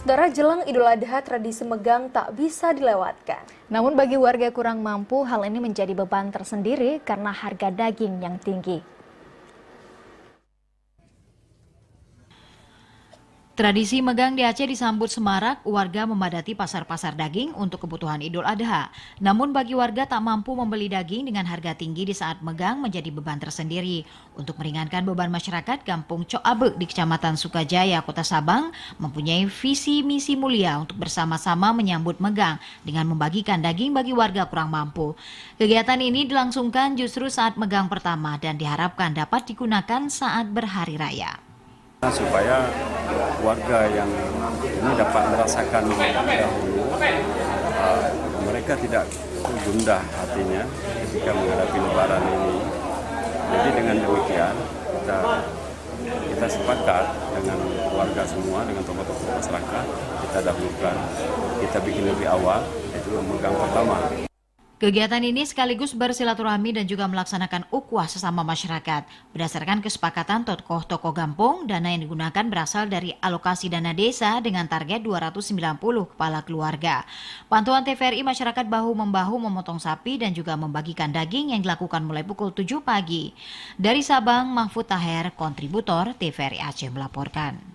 Saudara, jelang Idul Adha, tradisi megang tak bisa dilewatkan. Namun bagi warga kurang mampu, hal ini menjadi beban tersendiri karena harga daging yang tinggi. Tradisi megang di Aceh disambut semarak, warga memadati pasar-pasar daging untuk kebutuhan Idul Adha. Namun bagi warga tak mampu membeli daging dengan harga tinggi di saat megang menjadi beban tersendiri. Untuk meringankan beban masyarakat, Kampung Cok Abe di Kecamatan Sukajaya, Kota Sabang mempunyai visi misi mulia untuk bersama-sama menyambut megang dengan membagikan daging bagi warga kurang mampu. Kegiatan ini dilangsungkan justru saat megang pertama dan diharapkan dapat digunakan saat berhari raya. Supaya warga yang ini dapat merasakan dahulu, mereka tidak gundah hatinya ketika menghadapi Lebaran ini. Jadi dengan demikian kita sepakat dengan warga semua, dengan tokoh-tokoh masyarakat, kita dahulukan, kita bikin lebih awal, itu megang pertama. Kegiatan ini sekaligus bersilaturahmi dan juga melaksanakan ukhuwah sesama masyarakat. Berdasarkan kesepakatan tokoh-tokoh kampung, dana yang digunakan berasal dari alokasi dana desa dengan target 290 kepala keluarga. Pantauan TVRI, masyarakat bahu-membahu memotong sapi dan juga membagikan daging yang dilakukan mulai pukul 7 pagi. Dari Sabang, Mahfud Taher, kontributor TVRI Aceh melaporkan.